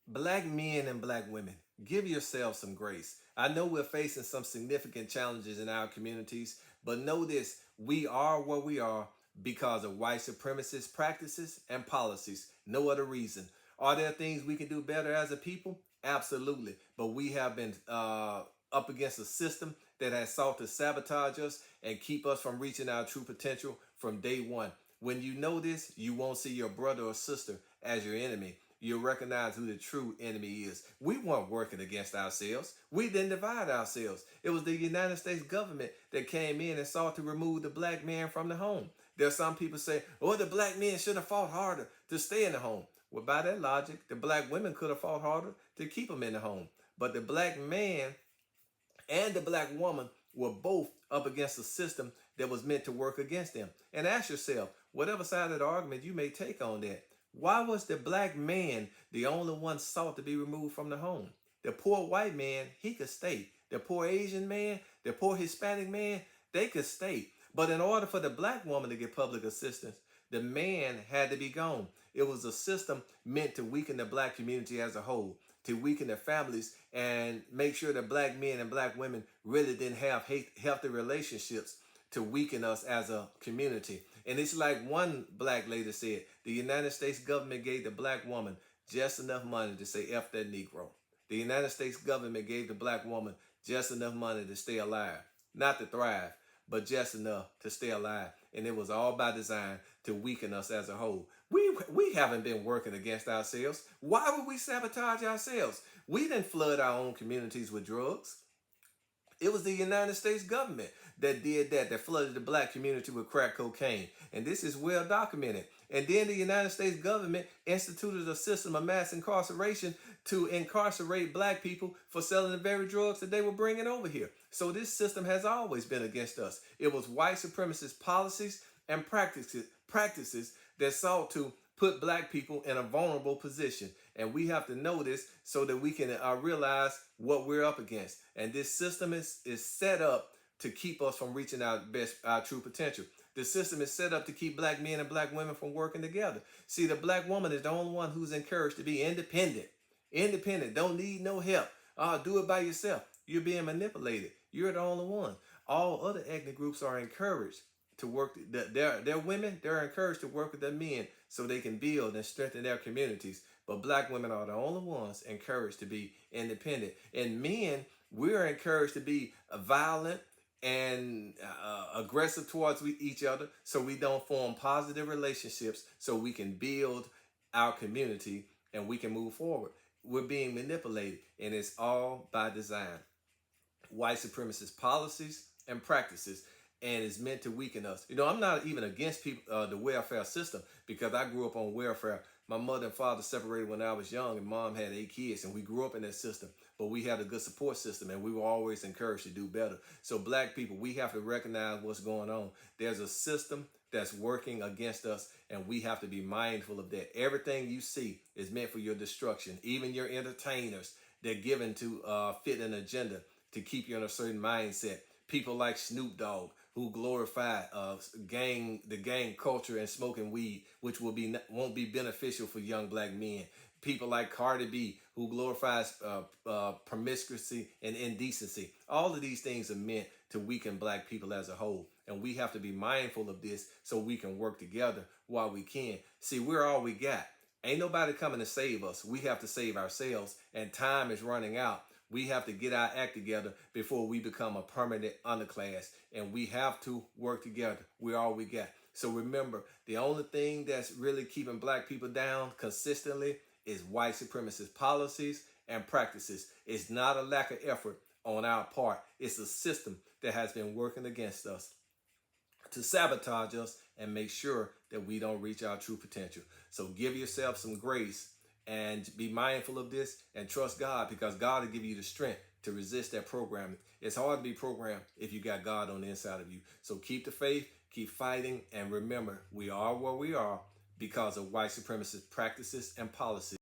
Black men and black women, give yourselves some grace. I know we're facing some significant challenges in our communities, but know this, we are where we are because of white supremacist practices and policies. No other reason. Are there things we can do better as a people? Absolutely. But we have been up against a system that has sought to sabotage us and keep us from reaching our true potential from day one. When you know this, you won't see your brother or sister as your enemy. You'll recognize who the true enemy is. We weren't working against ourselves. We didn't divide ourselves. It was the United States government that came in and sought to remove the black man from the home. There are some people say, oh, the black men should have fought harder to stay in the home. Well, by that logic, the black women could have fought harder to keep them in the home. But the black man and the black woman were both up against a system that was meant to work against them. And ask yourself, whatever side of the argument you may take on that, why was the black man the only one sought to be removed from the home? The poor white man, he could stay. The poor Asian man, the poor Hispanic man, they could stay. But in order for the black woman to get public assistance, the man had to be gone. It was a system meant to weaken the black community as a whole, to weaken the families and make sure that black men and black women really didn't have healthy relationships, to weaken us as a community. And it's like one black lady said, the United States government gave the black woman just enough money to say F that Negro. The United States government gave the black woman just enough money to stay alive, not to thrive, but just enough to stay alive. And it was all by design to weaken us as a whole. We haven't been working against ourselves. Why would we sabotage ourselves? We didn't flood our own communities with drugs. It was the United States government that did that flooded the black community with crack cocaine. And this is well documented. And then the United States government instituted a system of mass incarceration to incarcerate black people for selling the very drugs that they were bringing over here. So this system has always been against us. It was white supremacist policies and practices that sought to put black people in a vulnerable position. And we have to know this so that we can realize what we're up against. And this system is set up to keep us from reaching our true potential. The system is set up to keep black men and black women from working together. See, the black woman is the only one who's encouraged to be independent. Independent, don't need no help. Do it by yourself. You're being manipulated. You're the only one. All other ethnic groups are encouraged to work. Their women, they're encouraged to work with their men so they can build and strengthen their communities. But black women are the only ones encouraged to be independent. And men, we're encouraged to be violent and aggressive towards each other so we don't form positive relationships, so we can build our community and we can move forward. We're being manipulated, and it's all by design. White supremacist policies and practices, and it's meant to weaken us. You know, I'm not even against people, the welfare system, because I grew up on welfare. My mother and father separated when I was young, and mom had 8 kids, and we grew up in that system. But we had a good support system, and we were always encouraged to do better. So black people, we have to recognize what's going on. There's a system that's working against us, and we have to be mindful of that. Everything you see is meant for your destruction. Even your entertainers, they're given to fit an agenda to keep you in a certain mindset. People like Snoop Dogg, who glorify the gang culture and smoking weed, which won't be beneficial for young black men. People like Cardi B, who glorifies promiscuity and indecency. All of these things are meant to weaken black people as a whole. And we have to be mindful of this so we can work together while we can. See, we're all we got. Ain't nobody coming to save us. We have to save ourselves, and time is running out. We have to get our act together before we become a permanent underclass, and we have to work together. We're all we got. So remember, the only thing that's really keeping black people down consistently is white supremacist policies and practices. It's not a lack of effort on our part. It's a system that has been working against us to sabotage us and make sure that we don't reach our true potential. So give yourself some grace and be mindful of this and trust God, because God will give you the strength to resist that programming. It's hard to be programmed if you got God on the inside of you. So keep the faith, keep fighting, and remember, we are where we are because of white supremacist practices and policies.